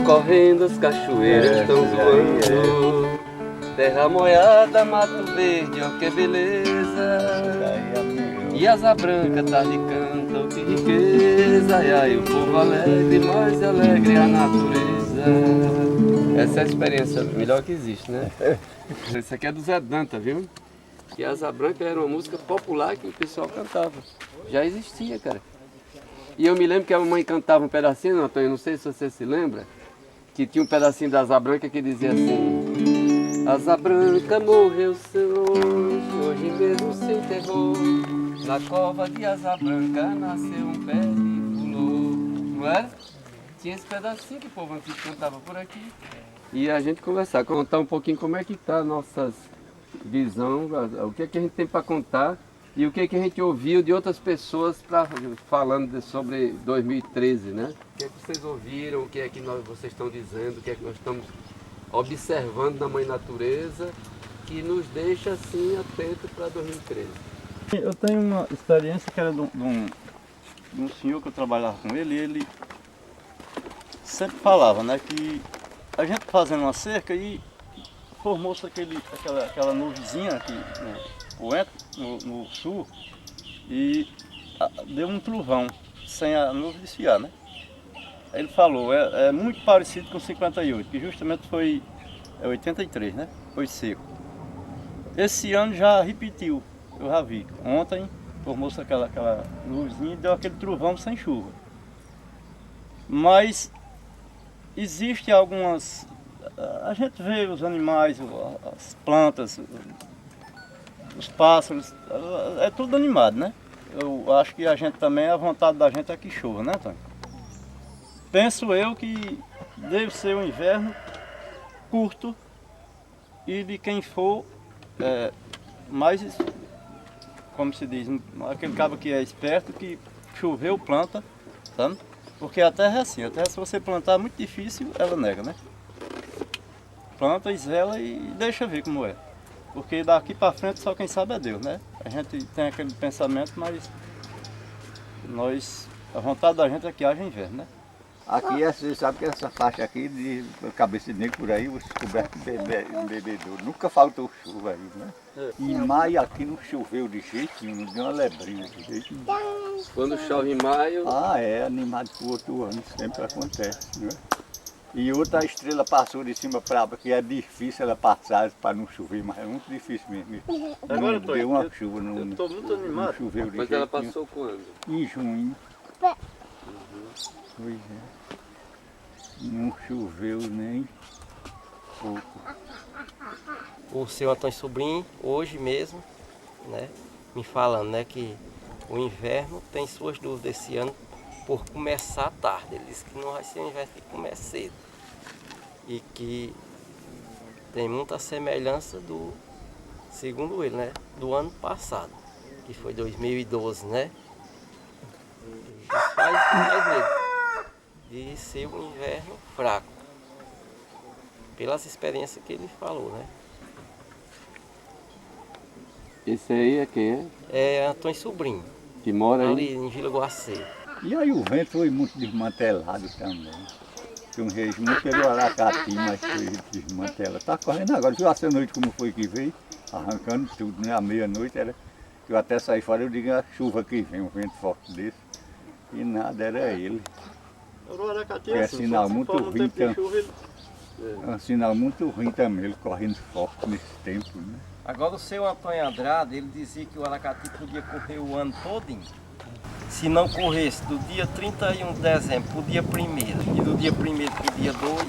correndo, as cachoeiras estão zoando. Terra molhada, mato verde, ó que beleza. E asa branca, tarde canta, oh que riqueza. Ai, ai, o povo alegre, mais alegre a natureza. Essa é a experiência melhor que existe, né? Isso aqui é do Zé Danta, viu? E Asa Branca era uma música popular que o pessoal cantava. Já existia, cara. E eu me lembro que a mamãe cantava um pedacinho, Antônio, não sei se você se lembra, que tinha um pedacinho da Asa Branca que dizia assim: Asa Branca morreu seu anjo, hoje mesmo se enterrou. Na cova de Asa Branca nasceu um pé de fulô. Não era? Tinha esse pedacinho que o povo antigo cantava por aqui. E a gente conversar, contar um pouquinho como é que está a nossa visão, o que é que a gente tem para contar e o que é que a gente ouviu de outras pessoas falando sobre 2013, né? O que é que vocês ouviram, o que é que vocês estão dizendo, o que é que nós estamos observando na Mãe Natureza que nos deixa assim atento para 2013. Eu tenho uma experiência que era de um senhor que eu trabalhava com ele, e ele sempre falava, né, que a gente fazendo uma cerca e formou-se aquela nuvenzinha aqui no sul e deu um trovão sem a nuvem desfiar, né? Aí ele falou, é muito parecido com 58, que justamente foi 83, né? Foi seco. Esse ano já repetiu, eu já vi. Ontem formou-se aquela nuvenzinha e deu aquele trovão sem chuva. Mas existe algumas... A gente vê os animais, as plantas, os pássaros, é tudo animado, né? Eu acho que a gente também, a vontade da gente é que chova, né, Antônio? Penso eu que deve ser um inverno curto e de quem for mais, como se diz, aquele cabo que é esperto, que choveu, planta, sabe? Porque a terra é assim, a terra se você plantar é muito difícil, ela nega, né? Planta, zela e deixa ver como é. Porque daqui para frente só quem sabe é Deus, né? A gente tem aquele pensamento, mas a vontade da gente é que haja inverno, né? Aqui, você sabe que essa faixa aqui de cabeça de negro por aí, os cobertos de bebedouro. Nunca faltou chuva aí, né? Em maio aqui não choveu de jeito nenhum, não deu uma lebrinha de jeito nenhum. Quando chove em maio... Animado por outro ano, sempre acontece, né? E outra estrela passou de cima para baixo, que é difícil ela passar para não chover, mas é muito difícil mesmo. Agora não deu uma chuva, eu estou muito animado. Não choveu de Mas jeito ela nenhum. passou quando? Em junho. Pois é. Não choveu nem pouco. O seu Antônio Sobrinho, hoje mesmo, né, me falando, né, que o inverno tem suas dúvidas esse ano por começar tarde. Ele disse que não vai ser um inverno que comece cedo. E que tem muita semelhança do, segundo ele, né, do ano passado, que foi 2012, né? Isso faz medo de ser um inverno fraco, pelas experiências que ele falou, né? Esse aí é quem é? É Antônio Sobrinho, Que mora aí? ali em Vila Guacê. E aí o vento foi muito desmantelado também. Tem um regime muito pelo Aracati, mas foi desmantelado. Está correndo agora. Viu essa noite como foi que veio? Arrancando tudo, né? À meia-noite era. Eu até saí fora, eu digo a chuva que vem, um vento forte desse. E nada, era ele. O Aracati É assim, sinal se muito for no ruim, tempo de chuva, ele... É um sinal muito ruim também, ele correndo forte nesse tempo, né? Agora o seu Antônio Andrade, ele dizia que o Aracati podia correr o ano todinho. Se não corresse do dia 31 de dezembro para o dia 1º e do dia 1º para o dia 2,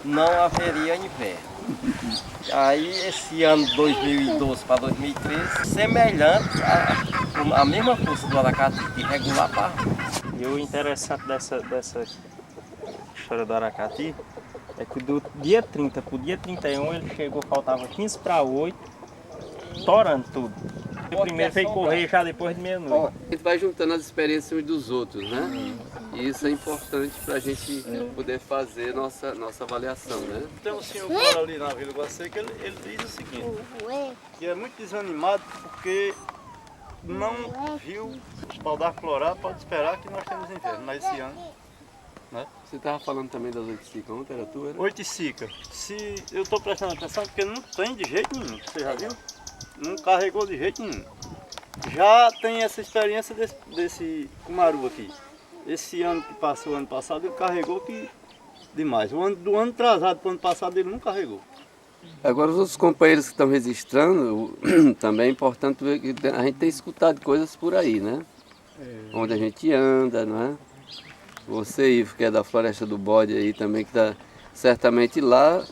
não haveria inverno. Aí esse ano 2012 para 2013, semelhante a mesma força do Aracati de regular para. E o interessante dessa história do Aracati é que do dia 30 para o dia 31 ele chegou, faltava 15 para 8, torando tudo. O primeiro veio correr já depois de meia-noite. A gente vai juntando as experiências uns dos outros, né? E isso é importante para a gente poder fazer nossa avaliação, né? Tem um senhor que mora ali na Vila Guacê que ele diz o seguinte, que é muito desanimado porque não viu o pau da clorar, pode esperar que nós temos inverno, mas esse ano, né? Você estava falando também das oiticicas, ontem era tua, né? Oiticica. Se eu estou prestando atenção porque não tem de jeito nenhum, você já viu? Não carregou de jeito nenhum. Já tem essa experiência desse cumaru aqui. Esse ano que passou, ano passado, ele carregou que demais. Do ano atrasado para o ano passado ele não carregou. Agora os outros companheiros que estão registrando, também é importante ver que a gente tem escutado coisas por aí, né? Onde a gente anda, não é? Você, Ivo, que é da Floresta do Bode aí também, que está certamente lá,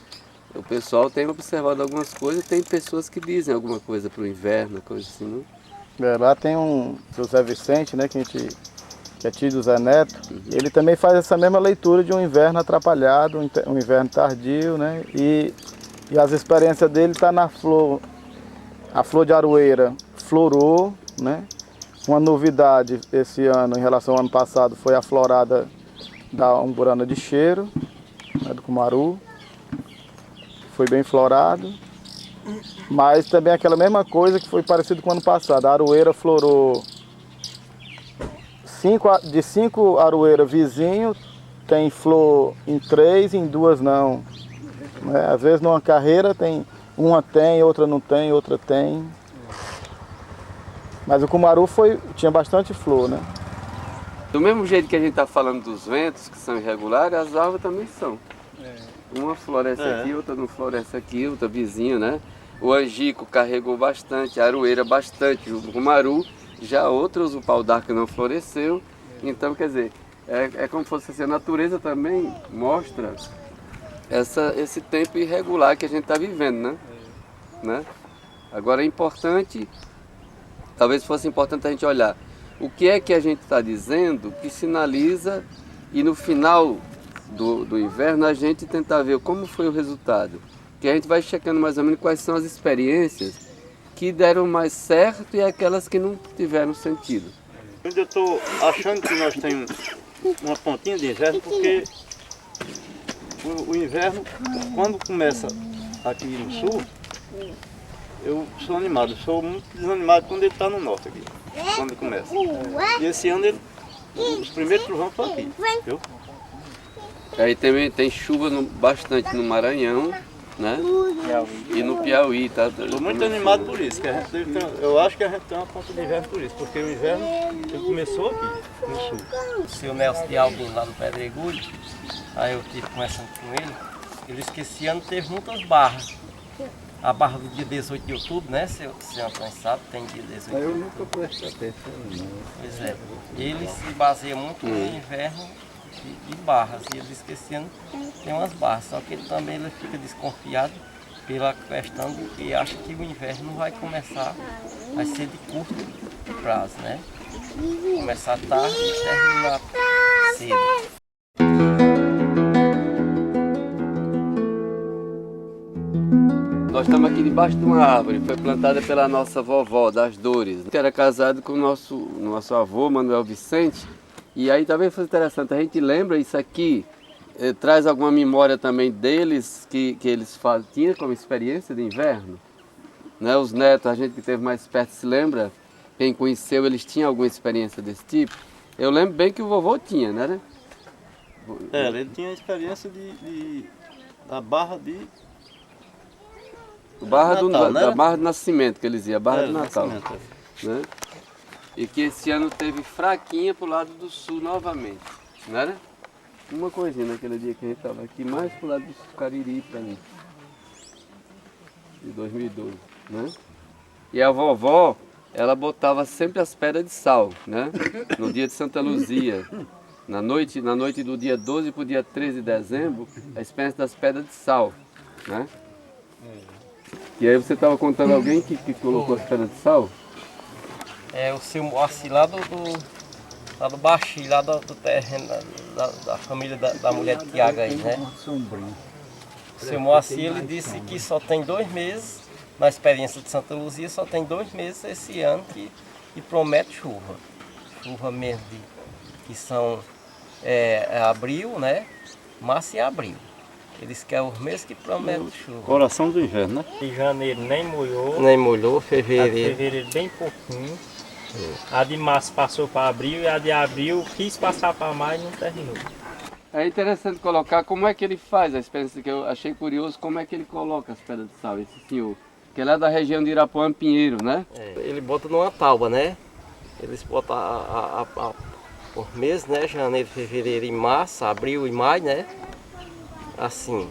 o pessoal tem observado algumas coisas, tem pessoas que dizem alguma coisa para o inverno, coisa assim, não? Lá tem um José Vicente, né, que é tio do Zé Neto. Ele também faz essa mesma leitura de um inverno atrapalhado, um inverno tardio, né? E as experiências dele estão na flor. A flor de aroeira florou, né? Uma novidade esse ano em relação ao ano passado foi a florada da umburana de cheiro, né, do cumaru. Foi bem florado. Mas também aquela mesma coisa que foi parecido com o ano passado. A aroeira florou de 5 aroeiras vizinhos, tem flor em 3, em 2 não. Né? Às vezes numa carreira uma tem, outra não tem, outra tem. Mas o cumaru tinha bastante flor, né? Do mesmo jeito que a gente está falando dos ventos, que são irregulares, as árvores também são. Uma floresce aqui, outra não floresce aqui, outra vizinho, né? O angico carregou bastante, a aroeira bastante, o cumaru, já outros, o pau d'arco não floresceu. Então, quer dizer, é como se fosse assim, a natureza também mostra esse tempo irregular que a gente está vivendo, né? Agora é importante, talvez fosse importante a gente olhar o que é que a gente está dizendo que sinaliza e no final do inverno a gente tentar ver como foi o resultado. Que a gente vai checando mais ou menos quais são as experiências que deram mais certo e aquelas que não tiveram sentido. Eu ainda estou achando que nós temos uma pontinha de inverno porque o inverno, quando começa aqui no sul, eu sou animado, sou muito desanimado quando ele está no norte aqui, quando ele começa. E esse ano os primeiros trovões foram aqui, viu? Aí também tem chuva bastante no Maranhão, né? E no Piauí, tá? Estou muito animado por isso, que eu acho que a gente tem uma ponta de inverno por isso, porque o inverno ele começou aqui, no sul. O seu Nelson de Albino lá no Pedregulho, aí eu estive conversando com ele disse que esse ano teve muitas barras. A barra do dia 18 de outubro, né, seu Antônio sabe, tem dia 18 de outubro. Eu nunca prestei atenção, não. Pois é, ele se baseia muito no inverno de barras, e ele disse que esse ano tem umas barras, só que ele também fica desconfiado pela questão de que acha que o inverno não vai começar, vai ser de curto prazo, né? Começar tarde e terminar cedo. Nós estamos aqui debaixo de uma árvore, foi plantada pela nossa vovó das Dores, que era casado com o nosso avô, Manuel Vicente. E aí também foi interessante, a gente lembra isso aqui, traz alguma memória também deles, que eles tinham como experiência de inverno. Né? Os netos, a gente que esteve mais perto se lembra, quem conheceu, eles tinham alguma experiência desse tipo. Eu lembro bem que o vovô tinha, né? Ele tinha experiência da Barra de... Barra Natal, né? da Barra do Nascimento, que eles iam, Barra do Natal. Nascimento, Né? E que esse ano teve fraquinha pro lado do sul novamente, não era? Uma coisinha naquele dia que a gente estava aqui, mais pro lado do Cariri para mim, de 2012, né? E a vovó, ela botava sempre as pedras de sal, né? No dia de Santa Luzia, na noite do dia 12 para o dia 13 de dezembro, a experiência das pedras de sal, né? E aí você estava contando alguém que colocou as pedras de sal? É o seu Moacir lá do Baixi, lá do terreno da família da mulher de Tiago aí, né? O seu Moacir, ele disse que só tem 2 meses, na experiência de Santa Luzia, só tem 2 meses esse ano que promete chuva. Chuva mesmo, que são abril, né? Março e abril. Eles querem os meses que prometem chuva. Coração do inverno, né? De janeiro nem molhou. Nem molhou, A de fevereiro. fevereiro bem pouquinho. A de março passou para abril e a de abril quis passar para maio e não terminou. É interessante colocar como é que ele faz a experiência, que eu achei curioso como é que ele coloca as pedras de sal, esse senhor. Que ele é da região de Irapuã Pinheiro, né? É, ele bota numa tauba, né? Eles botam por mês, né? Janeiro, fevereiro e março, abril e maio, né? Assim.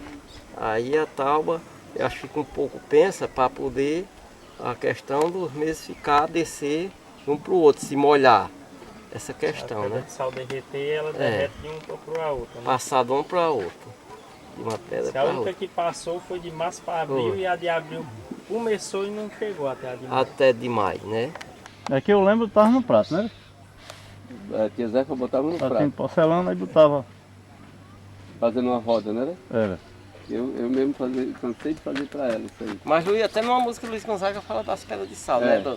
Aí a tauba, eu acho que fica um pouco tensa para poder a questão dos meses ficar, descer um para o outro, se molhar. Essa questão, A pedra né? de sal derreter, ela derrete de uma para a outra. Né? Passar de um para outro. De uma pedra Se a para única outra. que passou foi de março para abril Foi. e a de abril começou e não chegou até a de maio. Até de maio, né? É que eu lembro que tava no prato, né? A tia Zefa botava no Pratinho prato, de porcelana e botava. fazendo uma roda, né? Era. Eu mesmo cansei de fazer pra ela isso aí. Mas Luiz, até numa música Luiz Gonzaga fala das pedras de sal, É. né?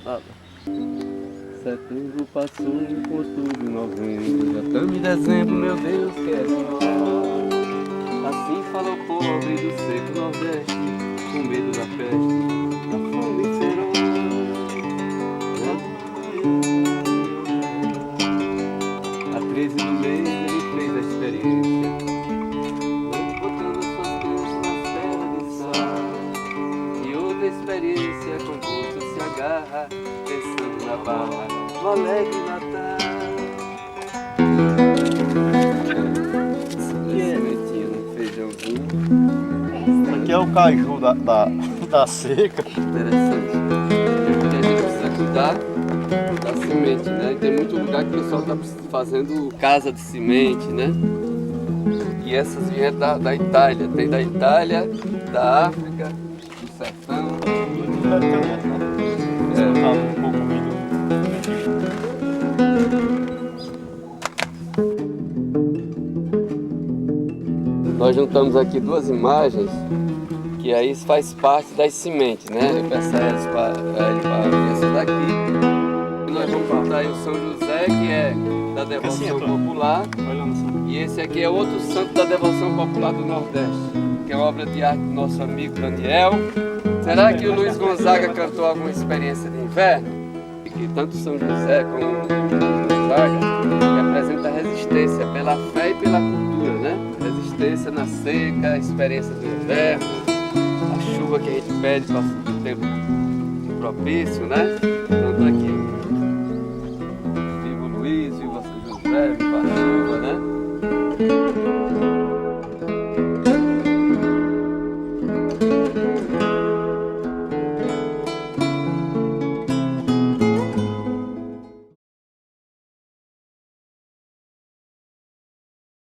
Setembro passou, outubro, novembro, já estamos em dezembro, meu Deus, que é só. Assim fala o pobre do seco nordeste, com medo da peste, da fome feroz. A 13 do mês ele fez a experiência, botando suas crenças nas pedras de sal. E outra experiência com gosto se agarra, pensando na barra, no alegre Natal. Sementinha no feijãozinho, Isso aqui é o caju da seca. interessante. Porque a gente precisa cuidar da semente, né? E tem muito lugar que o pessoal está fazendo casa de semente, né? E essas vieram da Itália. Tem da Itália, da África, do sertão. Um pouco meio. Nós juntamos aqui duas imagens que aí faz parte das sementes, né? Eu peço a eles para ver essa daqui. Nós vamos botar aí o São José, que é da devoção popular, e esse aqui é outro santo da devoção popular do Nordeste, que é obra de arte do nosso amigo Daniel. Será que o Luiz Gonzaga cantou alguma experiência de inverno? E que tanto São José como o Luiz Gonzaga representa a resistência pela fé e pela cultura, né? Resistência na seca, a experiência do inverno, a chuva que a gente pede para o tempo propício, né? Tanto aqui, viva o Luiz, viva São José, viva